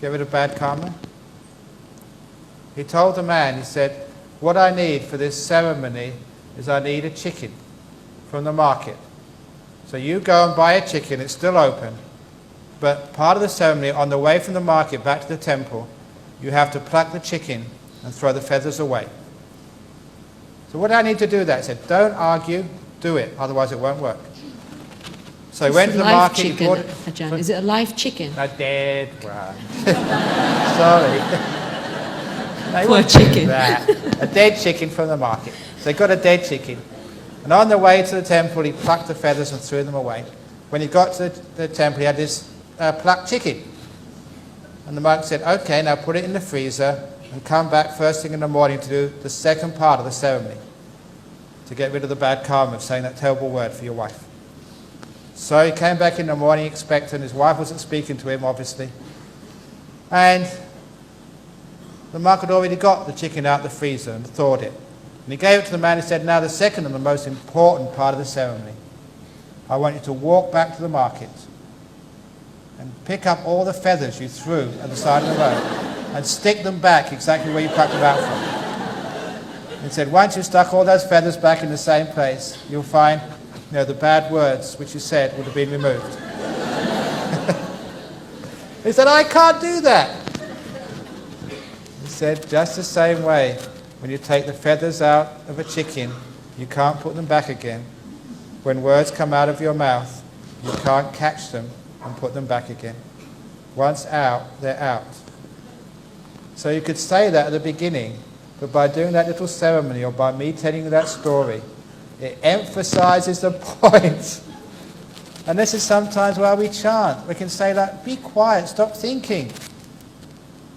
get rid of bad karma? He told the man, he said, what I need for this ceremony is I need a chicken from the market. So you go and buy a chicken, it's still open, but part of the ceremony, on the way from the market back to the temple, you have to pluck the chicken and throw the feathers away. So what do I need to do that? He said, don't argue, do it, otherwise it won't work. So he went to the market. Chicken, he bought it. Ajahn. Is it a live chicken? A dead one. Sorry. No, Poor chicken. A dead chicken from the market. So he got a dead chicken. And on the way to the temple, he plucked the feathers and threw them away. When he got to the temple, he had this plucked chicken. And the monk said, okay, now put it in the freezer and come back first thing in the morning to do the second part of the ceremony, to get rid of the bad karma of saying that terrible word for your wife. So he came back in the morning expectant. His wife wasn't speaking to him, obviously. And the monk had already got the chicken out of the freezer and thawed it. And he gave it to the man and said, now the second and the most important part of the ceremony. I want you to walk back to the market and pick up all the feathers you threw at the side of the road and stick them back exactly where you plucked them out from. He said, once you've stuck all those feathers back in the same place, you'll find the bad words which you said would have been removed. He said, I can't do that. He said, just the same way, when you take the feathers out of a chicken, you can't put them back again. When words come out of your mouth, you can't catch them and put them back again. Once out, they're out. So you could say that at the beginning, but by doing that little ceremony or by me telling you that story, it emphasizes the point. And this is sometimes why we chant. We can say that, be quiet, stop thinking.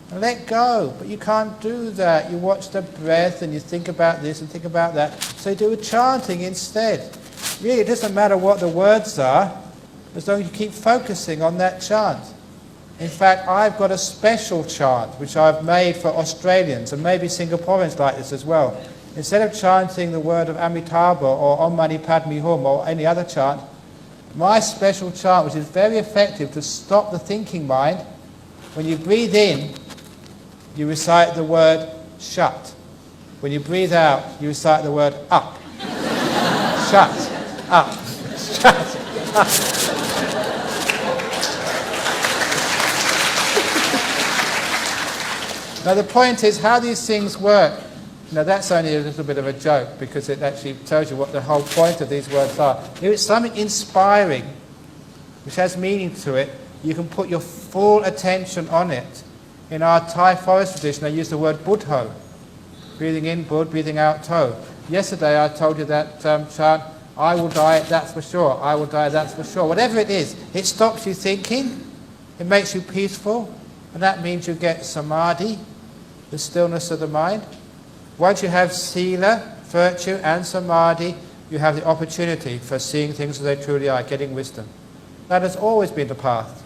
And let go. But you can't do that. You watch the breath and you think about this and think about that. So you do a chanting instead. Really, it doesn't matter what the words are, as long as you keep focusing on that chant. In fact, I've got a special chant which I've made for Australians, and maybe Singaporeans like this as well. Instead of chanting the word of Amitabha or Om Mani Padme Hum or any other chant, my special chant, which is very effective to stop the thinking mind, when you breathe in, you recite the word shut. When you breathe out, you recite the word up. Shut, up, shut, up. Now the point is how these things work. Now that's only a little bit of a joke because it actually tells you what the whole point of these words are. If it's something inspiring, which has meaning to it, you can put your full attention on it. In our Thai forest tradition, they use the word budho. Breathing in bud, breathing out to. Yesterday I told you that chant, I will die, that's for sure. I will die, that's for sure. Whatever it is, it stops you thinking, it makes you peaceful, and that means you get samadhi, the stillness of the mind. Once you have sila, virtue, and samadhi, you have the opportunity for seeing things as they truly are, getting wisdom. That has always been the path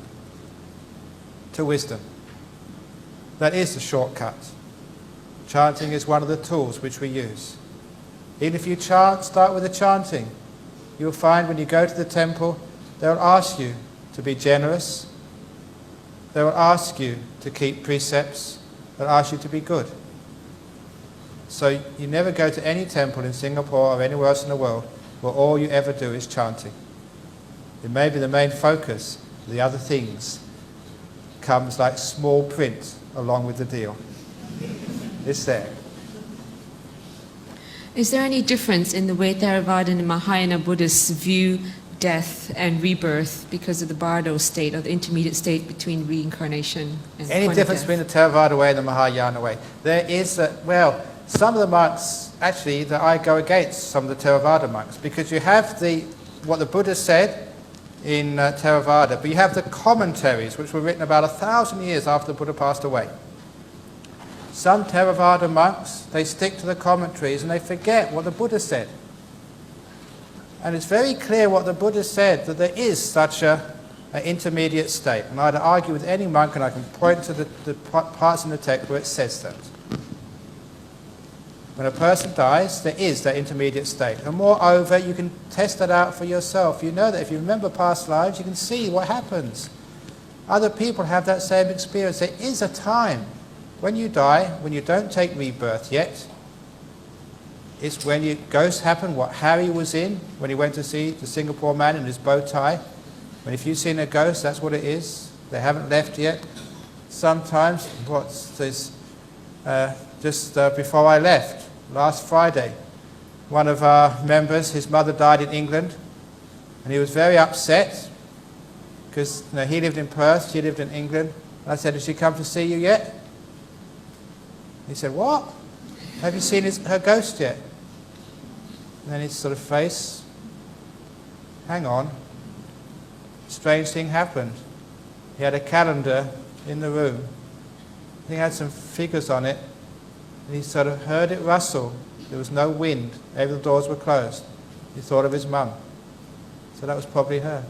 to wisdom. That is the shortcut. Chanting is one of the tools which we use. Even if you chant, start with the chanting. You'll find when you go to the temple, they'll ask you to be generous. They will ask you to keep precepts. They'll ask you to be good. So you never go to any temple in Singapore or anywhere else in the world where all you ever do is chanting. It may be the main focus. The other things comes like small print along with the deal. It's there. Is there any difference in the way Theravada and Mahayana Buddhists view death and rebirth because of the Bardo state or the intermediate state between reincarnation and any difference between the Theravada way and the Mahayana way? There is, some of the monks, actually, that I go against some of the Theravada monks, because you have what the Buddha said in Theravada, but you have the commentaries which were written about 1,000 years after the Buddha passed away. Some Theravada monks, they stick to the commentaries and they forget what the Buddha said. And it's very clear what the Buddha said, that there is such an intermediate state. And I'd argue with any monk, and I can point to the parts in the text where it says that. When a person dies, there is that intermediate state. And moreover, you can test that out for yourself. You know that if you remember past lives, you can see what happens. Other people have that same experience. There is a time when you die, when you don't take rebirth yet. It's when ghosts happen, what Harry was in when he went to see the Singapore man in his bow tie. When if you've seen a ghost, that's what it is. They haven't left yet. Sometimes, what's this? Just before I left, last Friday, one of our members, his mother died in England, and he was very upset because he lived in Perth, she lived in England. And I said, "Has she come to see you yet?" He said, "What? Have you seen her ghost yet?" And then his sort of face, hang on, strange thing happened. He had a calendar in the room. He had some figures on it, and he sort of heard it rustle. There was no wind. Every the doors were closed. He thought of his mum. So that was probably her.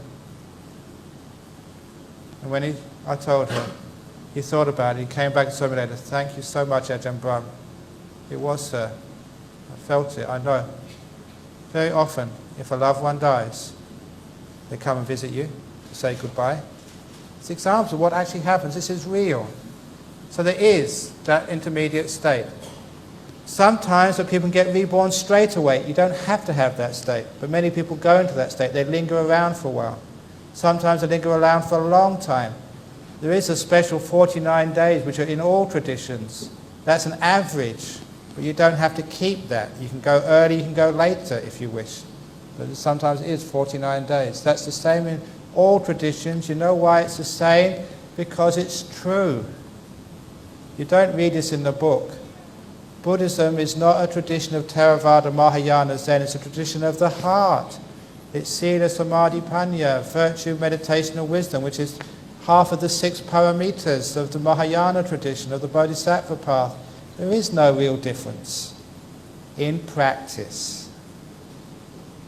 And when I told her, he thought about it. He came back and told me later, "Thank you so much, Ajahn Brahm. It was her. I felt it, I know." Very often, if a loved one dies, they come and visit you to say goodbye. It's examples of what actually happens. This is real. So there is that intermediate state. Sometimes when people get reborn straight away, you don't have to have that state. But many people go into that state. They linger around for a while. Sometimes they linger around for a long time. There is a special 49 days, which are in all traditions. That's an average, but you don't have to keep that. You can go early, you can go later if you wish. But sometimes it is 49 days. That's the same in all traditions. You know why it's the same? Because it's true. You don't read this in the book. Buddhism is not a tradition of Theravada, Mahayana, Zen. It's a tradition of the heart. It's Sila, Samadhi, Panya, virtue, meditation and wisdom, which is half of the 6 paramitas of the Mahayana tradition, of the Bodhisattva path. There is no real difference in practice.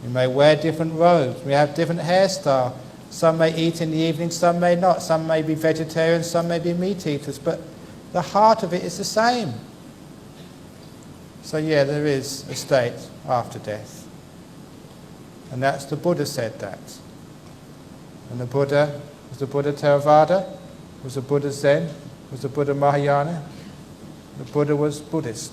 You may wear different robes, we have different hairstyle. Some may eat in the evening, some may not. Some may be vegetarians, some may be meat eaters, but the heart of it is the same. So yeah, there is a state after death. And that's the Buddha said that. And the Buddha, was the Buddha Theravada? Was the Buddha Zen? Was the Buddha Mahayana? The Buddha was Buddhist.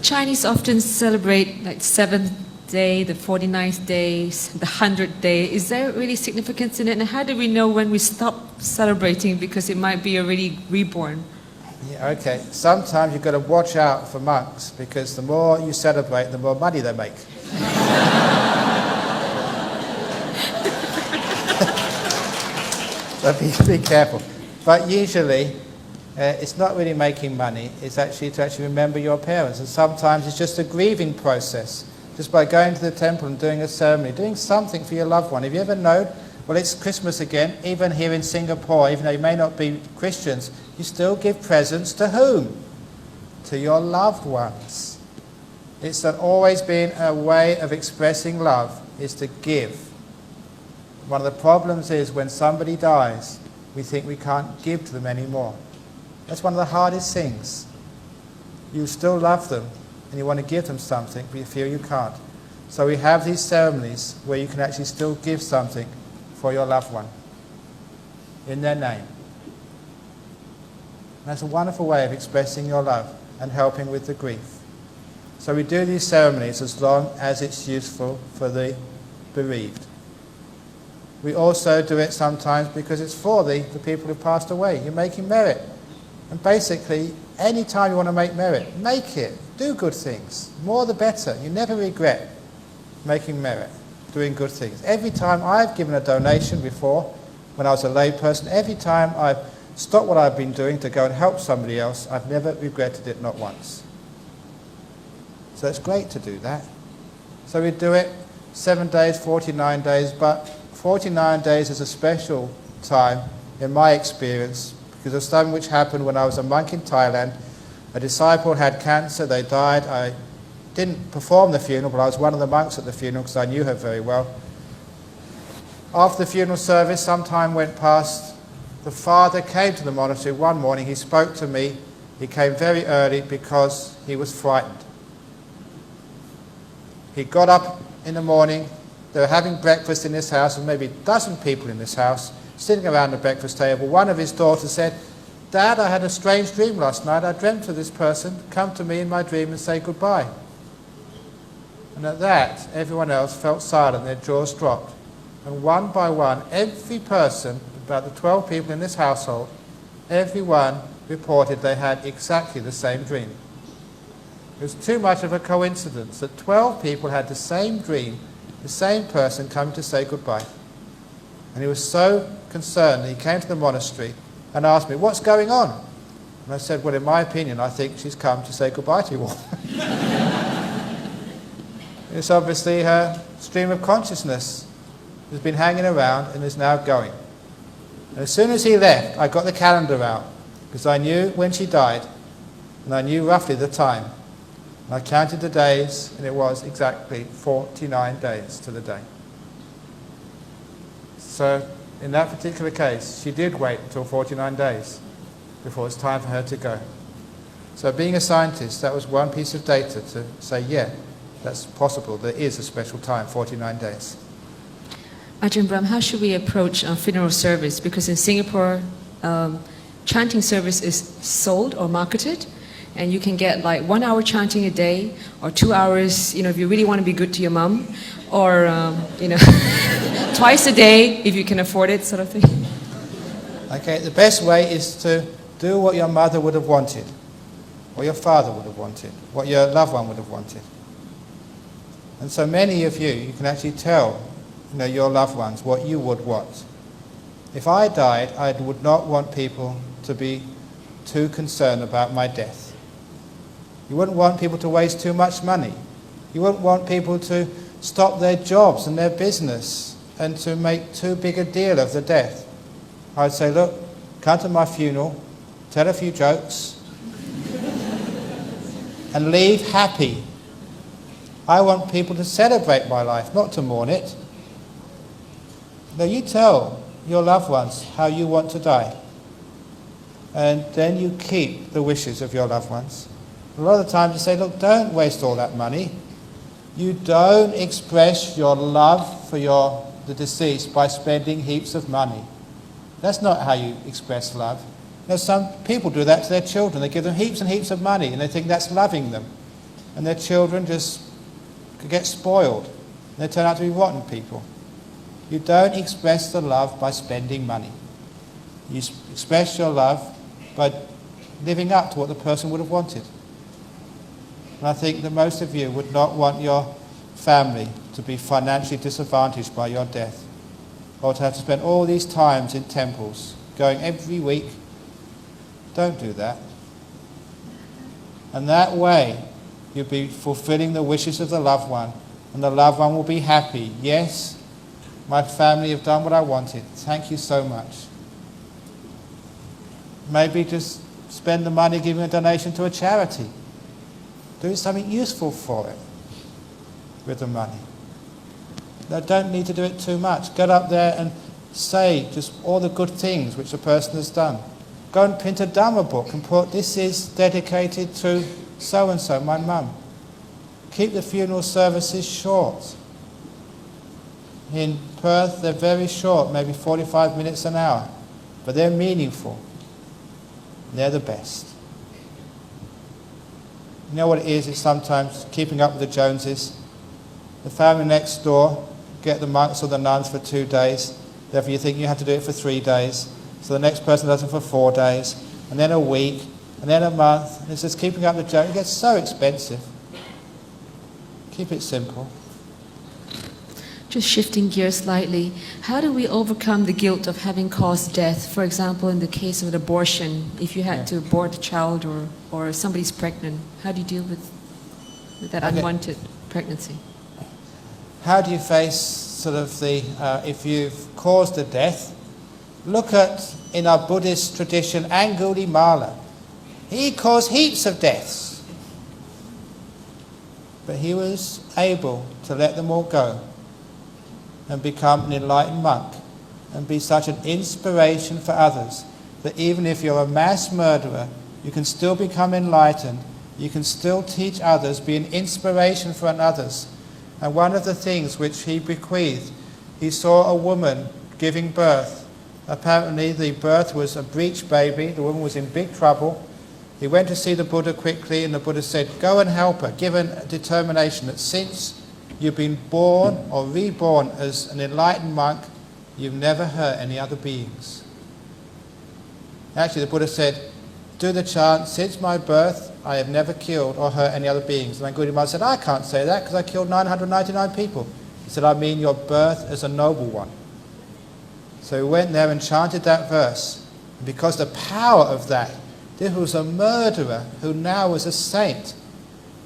Chinese often celebrate like 7th day, the 49th day, the 100th day. Is there really significance in it? And how do we know when we stop celebrating because it might be already reborn? Yeah, okay. Sometimes you've got to watch out for monks because the more you celebrate, the more money they make. So be careful. But usually, it's not really making money. It's actually to remember your parents. And sometimes it's just a grieving process. Just by going to the temple and doing a ceremony, doing something for your loved one. Have you ever known, well, it's Christmas again, even here in Singapore, even though you may not be Christians, you still give presents to whom? To your loved ones. It's always been a way of expressing love, is to give. One of the problems is when somebody dies, we think we can't give to them anymore. That's one of the hardest things. You still love them, and you want to give them something, but you feel you can't. So we have these ceremonies where you can actually still give something for your loved one in their name. And that's a wonderful way of expressing your love and helping with the grief. So we do these ceremonies as long as it's useful for the bereaved. We also do it sometimes because it's for the people who passed away. You're making merit. And basically, any time you want to make merit, make it. Do good things. More the better. You never regret making merit, doing good things. Every time I've given a donation before, when I was a lay person, every time I've stopped what I've been doing to go and help somebody else, I've never regretted it, not once. So it's great to do that. So we do it 7 days, 49 days, but 49 days is a special time in my experience because of something which happened when I was a monk in Thailand. A disciple had cancer, they died. I didn't perform the funeral, but I was one of the monks at the funeral because I knew her very well. After the funeral service, some time went past. The father came to the monastery one morning. He spoke to me. He came very early because he was frightened. He got up in the morning, They were having breakfast in this house, and maybe a dozen people in this house, sitting around the breakfast table. One of his daughters said, "Dad, I had a strange dream last night. I dreamt of this person come to me in my dream and say goodbye." And at that, everyone else felt silent, their jaws dropped. And one by one, every person, about the 12 people in this household, everyone reported they had exactly the same dream. It was too much of a coincidence that 12 people had the same dream, the same person coming to say goodbye. And he was so concerned that he came to the monastery and asked me, "What's going on?" And I said, "Well, in my opinion, I think she's come to say goodbye to you all." It's obviously her stream of consciousness has been hanging around and is now going. And as soon as he left, I got the calendar out, because I knew when she died, and I knew roughly the time. And I counted the days, and it was exactly 49 days to the day. So, in that particular case, she did wait until 49 days before it's time for her to go. So being a scientist, that was one piece of data to say, yeah, that's possible. There is a special time, 49 days. Ajahn Brahm, how should we approach a funeral service? Because in Singapore, chanting service is sold or marketed, and you can get like 1 hour chanting a day, or 2 hours, if you really want to be good to your mum, or, twice a day if you can afford it, sort of thing. Okay, the best way is to do what your mother would have wanted, or your father would have wanted, what your loved one would have wanted. And so many of you can actually tell your loved ones what you would want. If I died, I would not want people to be too concerned about my death. You wouldn't want people to waste too much money. You wouldn't want people to stop their jobs and their business and to make too big a deal of the death. I'd say, look, come to my funeral, tell a few jokes, and leave happy. I want people to celebrate my life, not to mourn it. Now you tell your loved ones how you want to die, and then you keep the wishes of your loved ones. A lot of the times you say, look, don't waste all that money. You don't express your love for the deceased by spending heaps of money. That's not how you express love. Some people do that to their children. They give them heaps and heaps of money, and they think that's loving them. And their children just get spoiled. And they turn out to be rotten people. You don't express the love by spending money. You express your love by living up to what the person would have wanted. And I think that most of you would not want your family to be financially disadvantaged by your death, or to have to spend all these times in temples, going every week. Don't do that. And that way, you'll be fulfilling the wishes of the loved one, and the loved one will be happy. Yes, my family have done what I wanted. Thank you so much. Maybe just spend the money giving a donation to a charity. Do something useful for it with the money. Now, don't need to do it too much. Get up there and say just all the good things which the person has done. Go and print a Dhamma book and put, this is dedicated to so-and-so, my mum. Keep the funeral services short. In Perth, they're very short, maybe 45 minutes an hour, but they're meaningful. They're the best. You know what it is? It's sometimes keeping up with the Joneses. The family next door get the monks or the nuns for 2 days. Therefore you think you have to do it for 3 days. So the next person does it for 4 days, and then a week, and then a month. And it's just keeping up the Joneses. It gets so expensive. Keep it simple. Just shifting gears slightly, how do we overcome the guilt of having caused death? For example, in the case of an abortion, if you had to abort a child or somebody's pregnant, how do you deal with that unwanted pregnancy? How do you face sort of if you've caused a death? Look at, in our Buddhist tradition, Angulimala. He caused heaps of deaths. But he was able to let them all go and become an enlightened monk and be such an inspiration for others that even if you're a mass murderer, you can still become enlightened, you can still teach others, be an inspiration for others. And one of the things which he bequeathed, he saw a woman giving birth. Apparently the birth was a breech baby. The woman was in big trouble. He went to see the Buddha quickly, and the Buddha said, go and help her, given a determination that since you've been born or reborn as an enlightened monk, you've never hurt any other beings. Actually, the Buddha said, do the chant, since my birth, I have never killed or hurt any other beings. And then Gaudiyamata said, I can't say that because I killed 999 people. He said, I mean your birth as a noble one. So he went there and chanted that verse. And because the power of that, this was a murderer who now was a saint.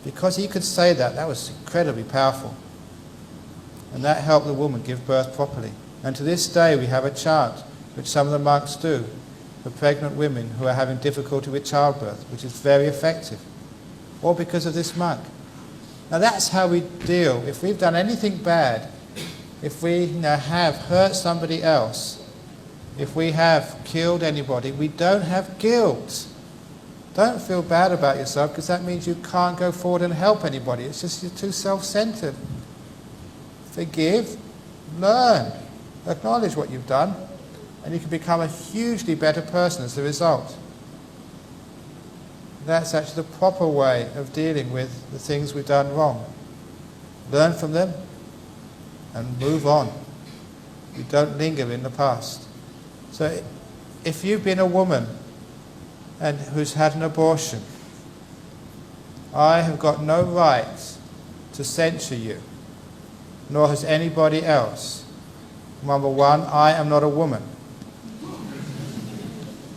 Because he could say that, that was incredibly powerful. And that helped the woman give birth properly. And to this day we have a chant, which some of the monks do, for pregnant women who are having difficulty with childbirth, which is very effective. All because of this monk. Now that's how we deal. If we've done anything bad, if we have hurt somebody else, if we have killed anybody, we don't have guilt. Don't feel bad about yourself, because that means you can't go forward and help anybody. It's just you're too self-centered. Forgive, learn, acknowledge what you've done, and you can become a hugely better person as a result. That's actually the proper way of dealing with the things we've done wrong. Learn from them and move on. You don't linger in the past. So if you've been a woman and who's had an abortion, I have got no right to censure you, nor has anybody else. Number one, I am not a woman.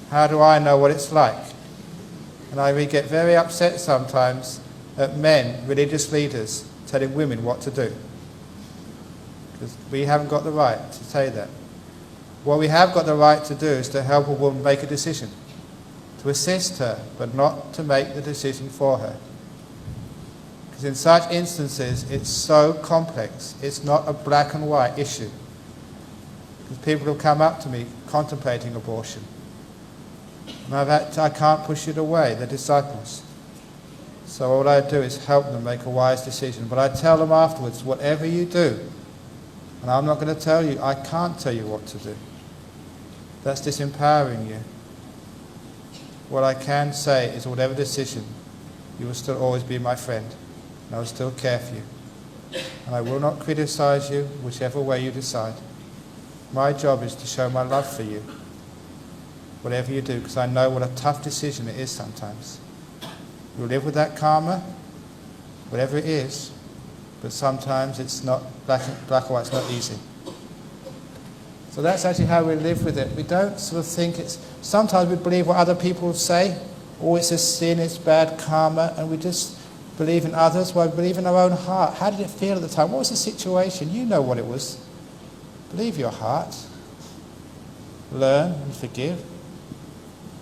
How do I know what it's like? And I get very upset sometimes at men, religious leaders, telling women what to do. Because we haven't got the right to say that. What we have got the right to do is to help a woman make a decision, to assist her, but not to make the decision for her. Because in such instances, it's so complex. It's not a black and white issue. Because people have come up to me contemplating abortion. And I can't push it away, the disciples. So all I do is help them make a wise decision. But I tell them afterwards, whatever you do, and I'm not going to tell you, I can't tell you what to do. That's disempowering you. What I can say is whatever decision, you will still always be my friend, and I will still care for you. And I will not criticize you whichever way you decide. My job is to show my love for you, whatever you do, because I know what a tough decision it is sometimes. You live with that karma, whatever it is, but sometimes it's not black or white, it's not easy. So that's actually how we live with it. We don't sort of think it's... Sometimes we believe what other people say, oh, it's a sin, it's bad karma, and we just believe in others. Well, we believe in our own heart. How did it feel at the time? What was the situation? You know what it was. Believe your heart. Learn and forgive.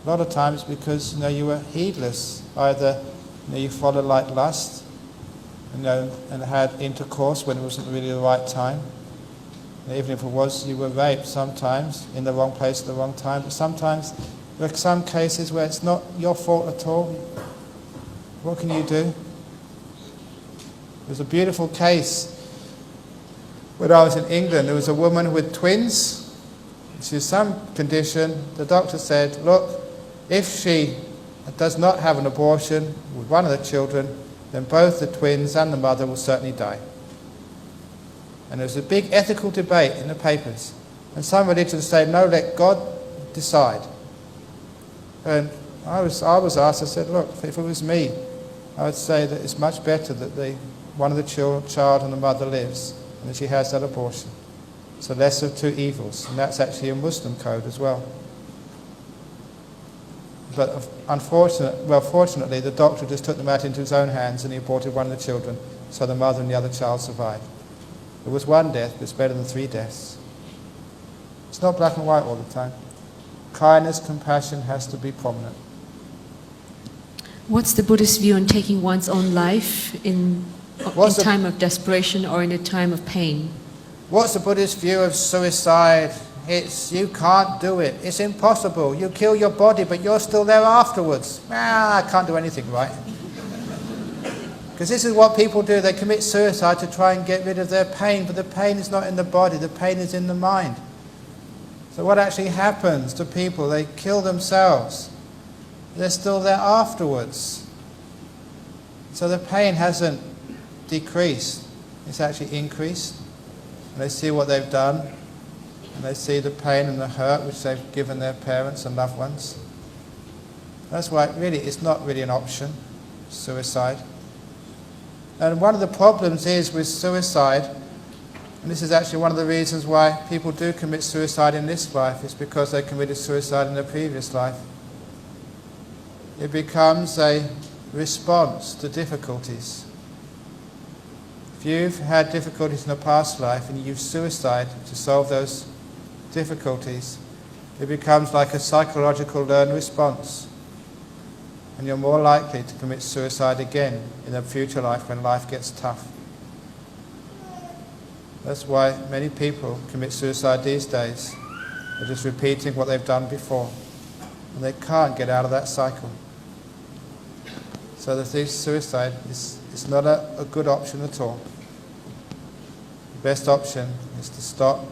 A lot of times because you were heedless. Either you followed like lust, and had intercourse when it wasn't really the right time. And even if it was, you were raped sometimes in the wrong place at the wrong time. But sometimes there are some cases where it's not your fault at all. What can you do? There's a beautiful case. When I was in England, there was a woman with twins. She had some condition. The doctor said, look, if she does not have an abortion with one of the children, then both the twins and the mother will certainly die. And there was a big ethical debate in the papers. And some religions say, no, let God decide. And I was asked, I said, look, if it was me, I would say that it's much better that one of the child and the mother lives, and that she has that abortion. So less of two evils. And that's actually a Muslim code as well. But fortunately, the doctor just took the matter into his own hands and he aborted one of the children, so the mother and the other child survived. It was one death, but it's better than 3 deaths. It's not black and white all the time. Kindness, compassion has to be prominent. What's the Buddhist view on taking one's own life in time of desperation or in a time of pain? What's the Buddhist view of suicide? You can't do it. It's impossible. You kill your body, but you're still there afterwards. I can't do anything right. Because this is what people do. They commit suicide to try and get rid of their pain, but the pain is not in the body, the pain is in the mind. So what actually happens to people? They kill themselves. They're still there afterwards. So the pain hasn't decreased, it's actually increased. And they see what they've done, and they see the pain and the hurt which they've given their parents and loved ones. That's why it's not really an option, suicide. And one of the problems is with suicide, and this is actually one of the reasons why people do commit suicide in this life, is because they committed suicide in their previous life. It becomes a response to difficulties. If you've had difficulties in a past life and you use suicide to solve those difficulties, it becomes like a psychological learned response. And you're more likely to commit suicide again in a future life when life gets tough. That's why many people commit suicide these days. They're just repeating what they've done before. And they can't get out of that cycle. So the suicide is not a good option at all. The best option is to stop,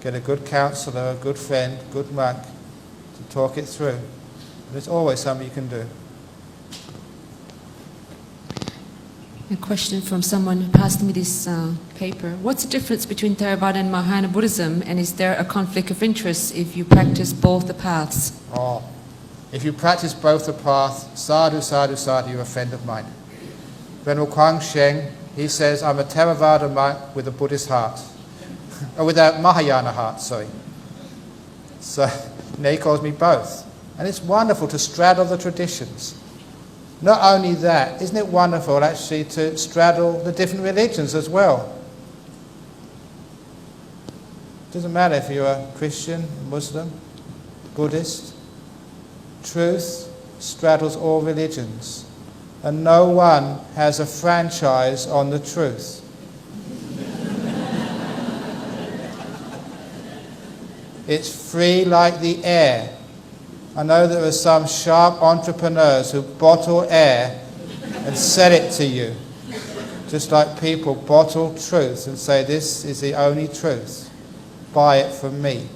get a good counsellor, a good friend, a good monk to talk it through. There's always something you can do. A question from someone who passed me this paper. What's the difference between Theravada and Mahayana Buddhism, and is there a conflict of interest if you practice both the paths? Oh, if you practice both the paths, sadhu, sadhu, sadhu, you're a friend of mine. Venerable Kuang Sheng, he says, I'm a Theravada monk with a Buddhist heart. Or with a Mahayana heart, sorry. So, he calls me both. And it's wonderful to straddle the traditions. Not only that, isn't it wonderful actually to straddle the different religions as well? It doesn't matter if you're a Christian, Muslim, Buddhist. Truth straddles all religions. And no one has a franchise on the truth. It's free like the air. I know there are some sharp entrepreneurs who bottle air and sell it to you. Just like people bottle truth and say, this is the only truth. Buy it from me.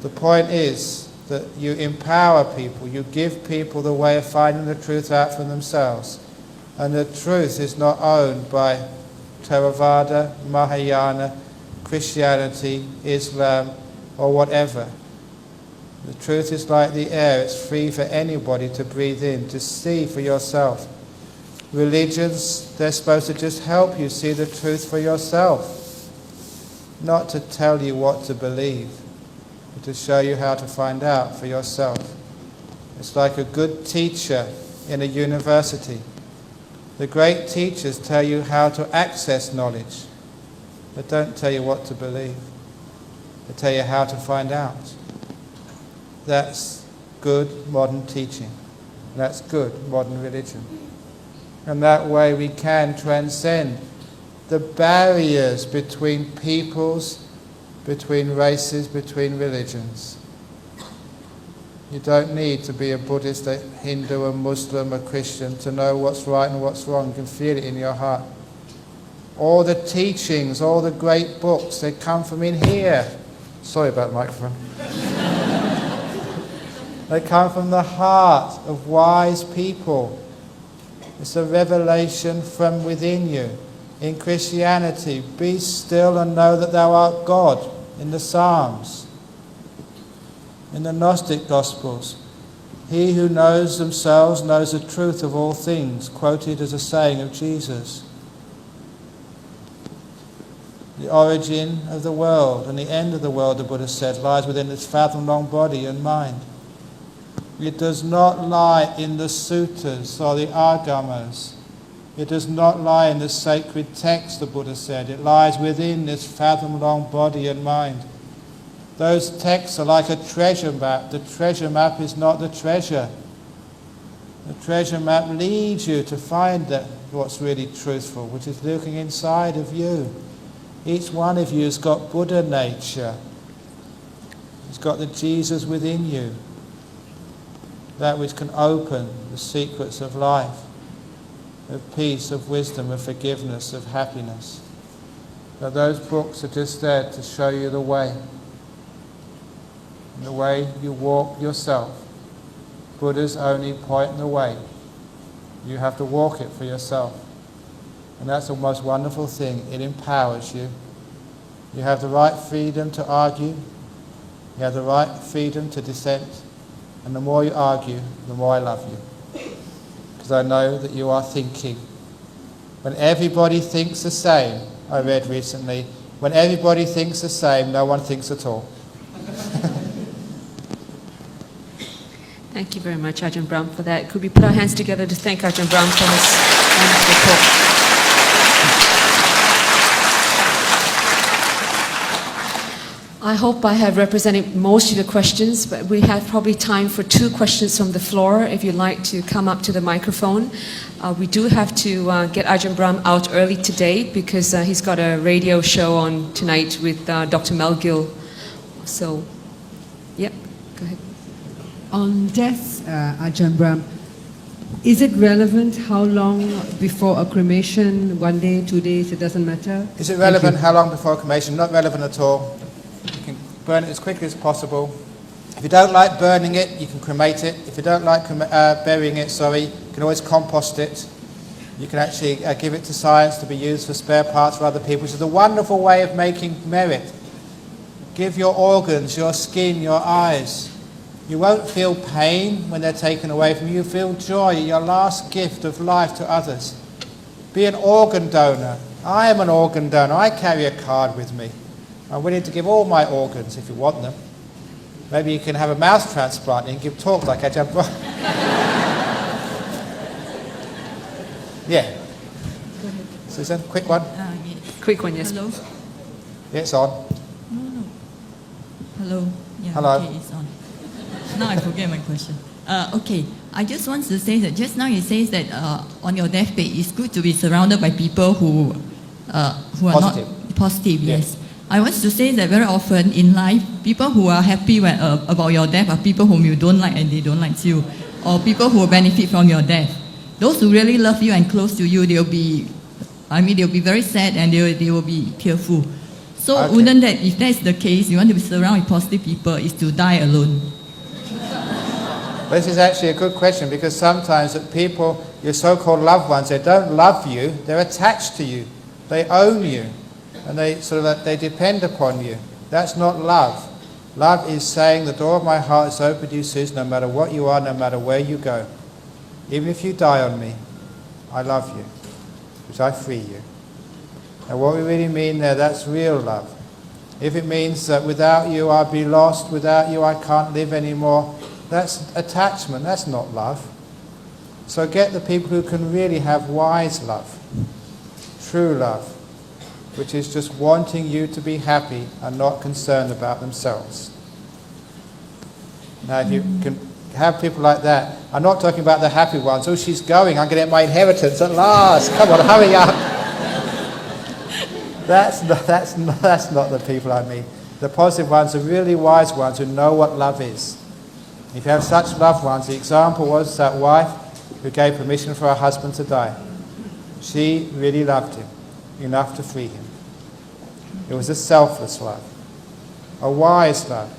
The point is that you empower people, you give people the way of finding the truth out for themselves. And the truth is not owned by Theravada, Mahayana, Christianity, Islam, or whatever. The truth is like the air, it's free for anybody to breathe in, to see for yourself. Religions, they're supposed to just help you see the truth for yourself, not to tell you what to believe, but to show you how to find out for yourself. It's like a good teacher in a university. The great teachers tell you how to access knowledge, but don't tell you what to believe. They tell you how to find out. That's good modern teaching. That's good modern religion. And that way we can transcend the barriers between peoples, between races, between religions. You don't need to be a Buddhist, a Hindu, a Muslim, a Christian to know what's right and what's wrong. You can feel it in your heart. All the teachings, all the great books, they come from in here. Sorry about the microphone. They come from the heart of wise people. It's a revelation from within you. In Christianity, be still and know that thou art God, in the Psalms. In the Gnostic Gospels, he who knows themselves knows the truth of all things, quoted as a saying of Jesus. The origin of the world and the end of the world, the Buddha said, lies within this fathom-long body and mind. It does not lie in the suttas or the agamas. It does not lie in the sacred text, the Buddha said. It lies within this fathom-long body and mind. Those texts are like a treasure map. The treasure map is not the treasure. The treasure map leads you to find that what's really truthful, which is looking inside of you. Each one of you has got Buddha nature. It's got the Jesus within you. That which can open the secrets of life. of peace, of wisdom, of forgiveness, of happiness. That those books are just there to show you the way. And the way you walk yourself. Buddha's only point the way. You have to walk it for yourself. And that's the most wonderful thing. It empowers you. You have the right freedom to argue. You have the right freedom to dissent. And the more you argue, the more I love you. Because I know that you are thinking. When everybody thinks the same, I read recently, when everybody thinks the same, no one thinks at all. Thank you very much, Ajahn Brahm, for that. Could we put our hands together to thank Ajahn Brahm for his wonderful talk? I hope I have represented most of your questions, but we have probably time for 2 questions from the floor if you'd like to come up to the microphone. We do have to get Ajahn Brahm out early today because he's got a radio show on tonight with Dr. Mel Gill. So, yep, go ahead. On death, Ajahn Brahm, is it relevant how long before a cremation, 1 day, 2 days, it doesn't matter? Is it relevant how long before cremation? Not relevant at all. You can burn it as quickly as possible. If you don't like burning it, you can cremate it. If you don't like burying it, you can always compost it. You can actually give it to science to be used for spare parts for other people, which is a wonderful way of making merit. Give your organs, your skin, your eyes. You won't feel pain when they're taken away from you. You feel joy, your last gift of life to others. Be an organ donor. I am an organ donor. I carry a card with me. I'm willing to give all my organs if you want them. Maybe you can have a mouth transplant and give talks like Ajahn Brahm. Yeah. Go ahead. Susan, quick one. Quick one, yes. Hello? Yeah, it's on. No. Hello? Yeah, Hello. Okay, it's on. Now I forget my question. Okay, I just want to say that just now you say that on your deathbed, it's good to be surrounded by people who are Positive. not positive. Yes. Yes. I want to say that very often in life, people who are happy when, about your death are people whom you don't like and they don't like you, or people who will benefit from your death. Those who really love you and close to you, they'll be very sad and they will be tearful. So Okay. wouldn't that, if that's the case, you want to be surrounded with positive people, is to die alone? This is actually a good question because sometimes that people, your so-called loved ones, they don't love you, they're attached to you. They own you. And they depend upon you. That's not love. Love is saying the door of my heart is open to you, Susan, no matter what you are, no matter where you go. Even if you die on me, I love you, because I free you. And what we really mean there, that's real love. If it means that without you I'll be lost, without you I can't live anymore, that's attachment, that's not love. So get the people who can really have wise love, true love, which is just wanting you to be happy and not concerned about themselves. Now, if you can have people like that, I'm not talking about the happy ones. Oh, she's going, I'm going to get my inheritance at last. Come on, hurry up. That's not the people I mean. The positive ones are really wise ones who know what love is. If you have such loved ones, the example was that wife who gave permission for her husband to die. She really loved him enough to free him. It was a selfless love, a wise love,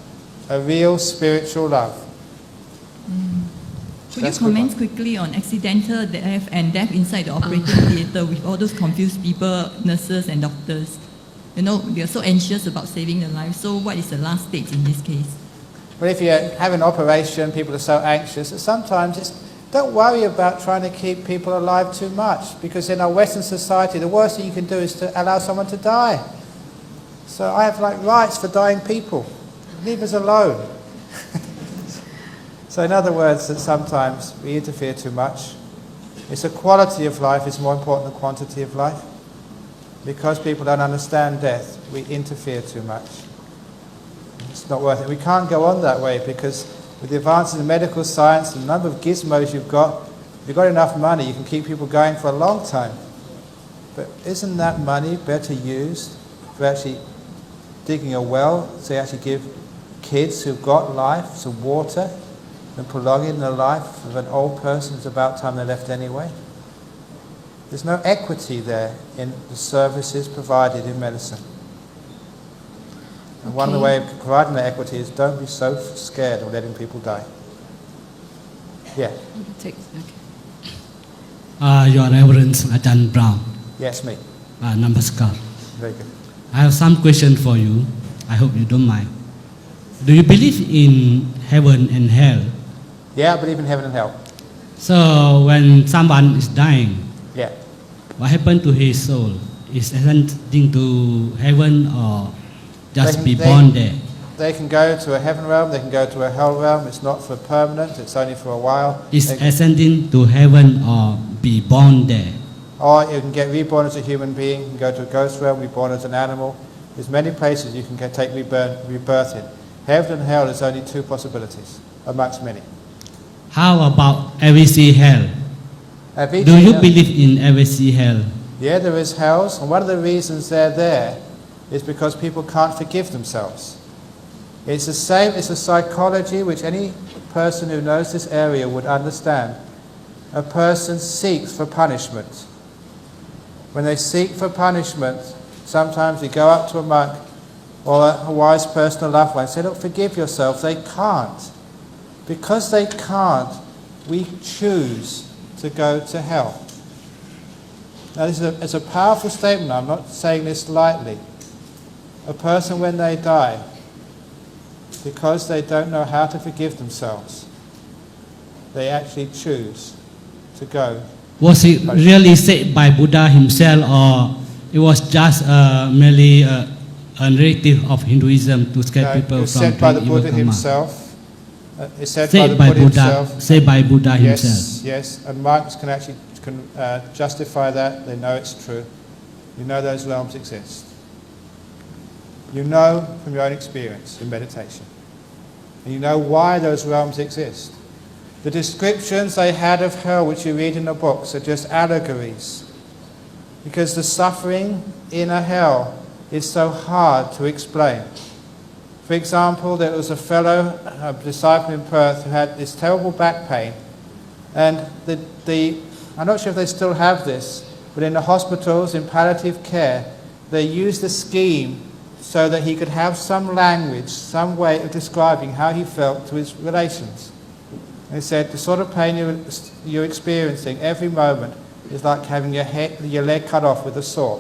a real spiritual love. Could That's you good comment one. quickly on accidental death and death inside the operating theatre with all those confused people, nurses and doctors? You know, they are so anxious about saving their lives. So what is the last stage in this case? But if you have an operation, people are so anxious that sometimes don't worry about trying to keep people alive too much, because in our Western society, the worst thing you can do is to allow someone to die. So I have rights for dying people. Leave us alone. So in other words, that sometimes we interfere too much. It's a quality of life is more important than quantity of life. Because people don't understand death, we interfere too much. It's not worth it. We can't go on that way because with the advances in medical science, the number of gizmos you've got, if you've got enough money, you can keep people going for a long time. But isn't that money better used for actually digging a well, so you actually give kids who've got life some water and prolonging the life of an old person who's about time they left anyway? There's no equity there in the services provided in medicine. And one of the ways of providing that equity is don't be so scared of letting people die. Yeah. Okay. Your Reverence Ajahn Brahm, Yes, me. Namaskar. Very good. I have some question for you. I hope you don't mind. Do you believe in heaven and hell? Yeah, I believe in heaven and hell. So when someone is dying, Yeah. what happened to his soul? Is ascending to heaven or just be born there? They can go to a heaven realm, they can go to a hell realm. It's not for permanent, it's only for a while. Is They- ascending to heaven or be born there? Or you can get reborn as a human being, you can go to a ghost realm, reborn as an animal. There's many places you can take rebirth in. Heaven and hell is only two possibilities, amongst many. How about AVC hell? Do you believe in AVC hell? Yeah, there is hells, and one of the reasons they're there is because people can't forgive themselves. It's the same, it's a psychology which any person who knows this area would understand. A person seeks for punishment. When they seek for punishment, sometimes they go up to a monk or a wise person, a loved one, and say, look, forgive yourself. They can't. Because they can't, we choose to go to hell. Now this is a powerful statement. I'm not saying this lightly. A person when they die, because they don't know how to forgive themselves, they actually choose to go. Was it really said by Buddha himself, or it was just merely a narrative of Hinduism to scare No, people it was from said by the doing evil Buddha karma? himself. It's said by Said the by Buddha Buddha, himself. said by Buddha himself. Yes, yes. And monks can actually justify that. They know it's true. You know those realms exist. You know from your own experience in meditation. And you know why those realms exist. The descriptions they had of hell, which you read in the books, are just allegories. Because the suffering in a hell is so hard to explain. For example, there was a fellow, a disciple in Perth, who had this terrible back pain. And I'm not sure if they still have this, but in the hospitals, in palliative care, they used a scheme so that he could have some language, some way of describing how he felt to his relations. They said the sort of pain you're experiencing every moment is like having your leg cut off with a saw.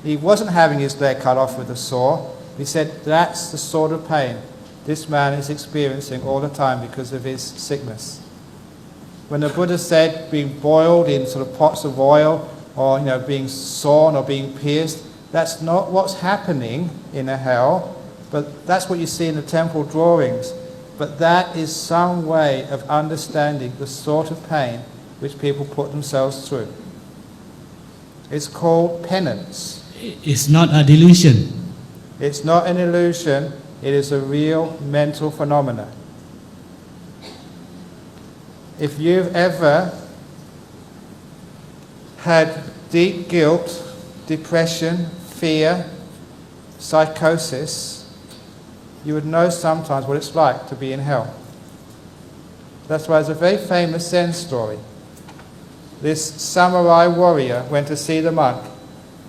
He wasn't having his leg cut off with a saw. He said that's the sort of pain this man is experiencing all the time because of his sickness. When the Buddha said being boiled in sort of pots of oil, or being sawn or being pierced, that's not what's happening in a hell, but that's what you see in the temple drawings. But that is some way of understanding the sort of pain which people put themselves through. It's called penance. It's not a delusion. It's not an illusion, it is a real mental phenomenon. If you've ever had deep guilt, depression, fear, psychosis, you would know sometimes what it's like to be in hell. That's why there's a very famous Zen story. This samurai warrior went to see the monk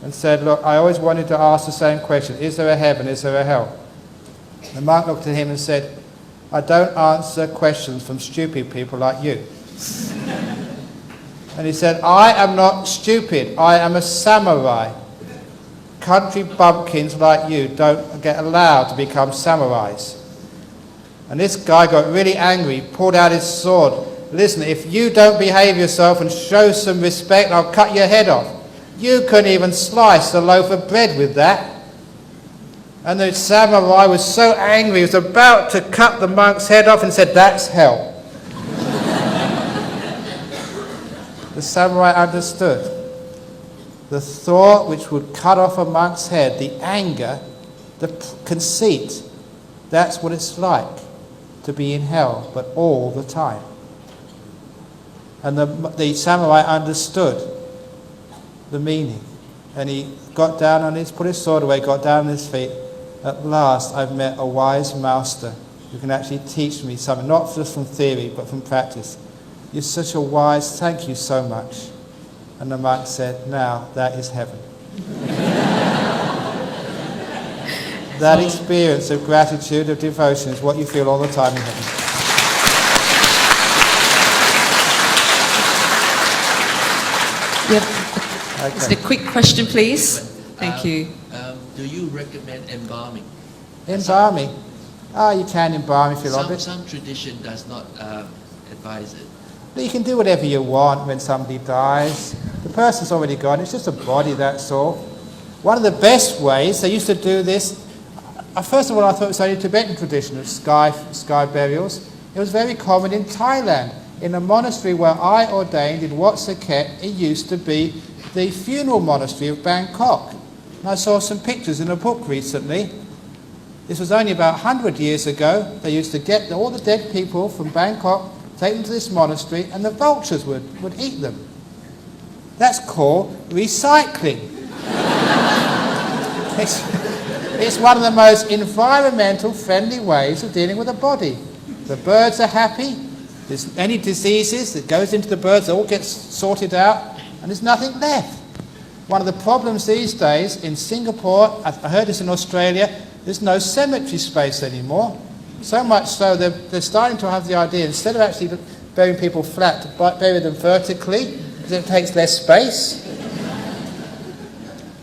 and said, look, I always wanted to ask the same question, is there a heaven, is there a hell? The monk looked at him and said, I don't answer questions from stupid people like you. And he said, I am not stupid, I am a samurai. Country bumpkins like you don't get allowed to become samurais. And this guy got really angry, pulled out his sword. Listen, if you don't behave yourself and show some respect, I'll cut your head off. You couldn't even slice a loaf of bread with that. And the samurai was so angry, he was about to cut the monk's head off and said, that's hell. The samurai understood. The thought which would cut off a monk's head, the anger, the conceit, that's what it's like to be in hell, but all the time. And the samurai understood the meaning. And he got down on his, put his sword away, got down on his feet. At last I've met a wise master who can actually teach me something, not just from theory, but from practice. you're such a wise, thank you so much. And the monk said, now that is heaven. That experience of gratitude, of devotion, is what you feel all the time in heaven. Yep. Just a quick question, please. Thank you. Do you recommend embalming? Embalming? You can embalm if you like it. Some tradition does not advise it. But you can do whatever you want when somebody dies. The person's already gone, it's just a body, that's all. One of the best ways, they used to do this, first of all I thought it was only a Tibetan tradition of sky burials. It was very common in Thailand. In a monastery where I ordained in Wat Saket, it used to be the funeral monastery of Bangkok. And I saw some pictures in a book recently. This was only about 100 years ago. They used to get all the dead people from Bangkok, take them to this monastery, and the vultures would eat them. That's called recycling. It's one of the most environmental friendly ways of dealing with a body. The birds are happy. There's any diseases that goes into the birds, it all gets sorted out, and there's nothing left. One of the problems these days in Singapore, I heard this in Australia, there's no cemetery space anymore. So much so they're starting to have the idea, instead of actually burying people flat, to bury them vertically, because it takes less space.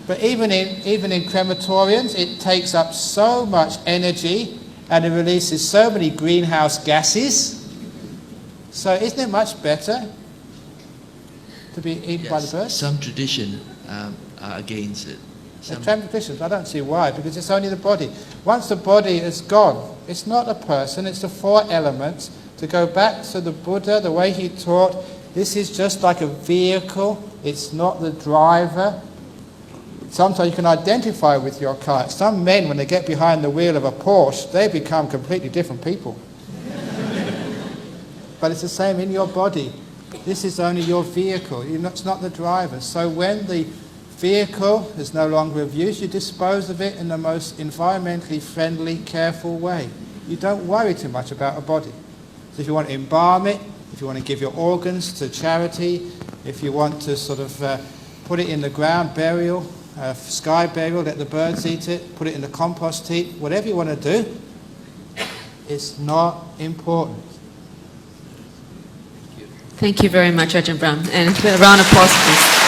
But even in crematoriums, it takes up so much energy and it releases so many greenhouse gases. So isn't it much better to be eaten by the birds? Some tradition are against it. The traditions, I don't see why, because it's only the body. Once the body is gone, it's not a person, it's the four elements. To go back to the Buddha, the way he taught, this is just like a vehicle, it's not the driver. Sometimes you can identify with your car. Some men, when they get behind the wheel of a Porsche, they become completely different people. But it's the same in your body. This is only your vehicle. It's not the driver. So when the vehicle is no longer of use, you dispose of it in the most environmentally friendly, careful way. You don't worry too much about a body. So if you want to embalm it, if you want to give your organs to charity, if you want to sort of put it in the ground, burial, sky burial, let the birds eat it, put it in the compost heap, whatever you want to do, it's not important. Thank you very much, Ajahn Brahm. And a round of applause, please.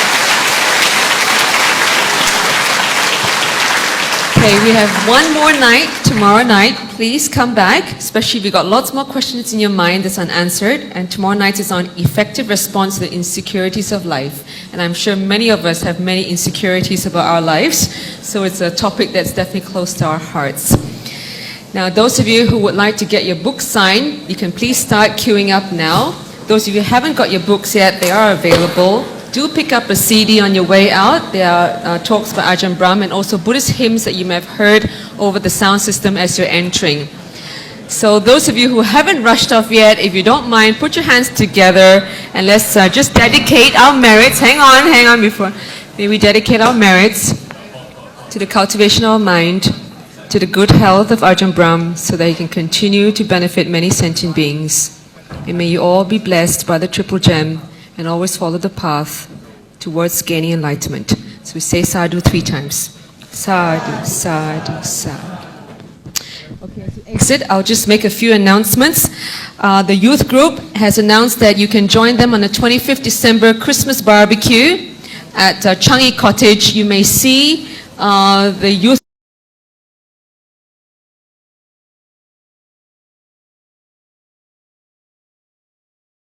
Okay, we have one more night, tomorrow night. Please come back, especially if you've got lots more questions in your mind that's unanswered. And tomorrow night is on effective response to the insecurities of life. And I'm sure many of us have many insecurities about our lives. So it's a topic that's definitely close to our hearts. Now, those of you who would like to get your books signed, you can please start queuing up now. Those of you who haven't got your books yet, they are available. Do pick up a CD on your way out. There are talks by Ajahn Brahm and also Buddhist hymns that you may have heard over the sound system as you're entering. So those of you who haven't rushed off yet, if you don't mind, put your hands together and let's just dedicate our merits. Hang on before. May we dedicate our merits to the cultivation of our mind, to the good health of Ajahn Brahm, so that he can continue to benefit many sentient beings. And may you all be blessed by the Triple Gem and always follow the path towards gaining enlightenment. So we say sadhu 3 times. Sadhu, sadhu, sadhu. Okay, to exit, I'll just make a few announcements. The youth group has announced that you can join them on the 25th December Christmas barbecue at Changi Cottage. You may see the youth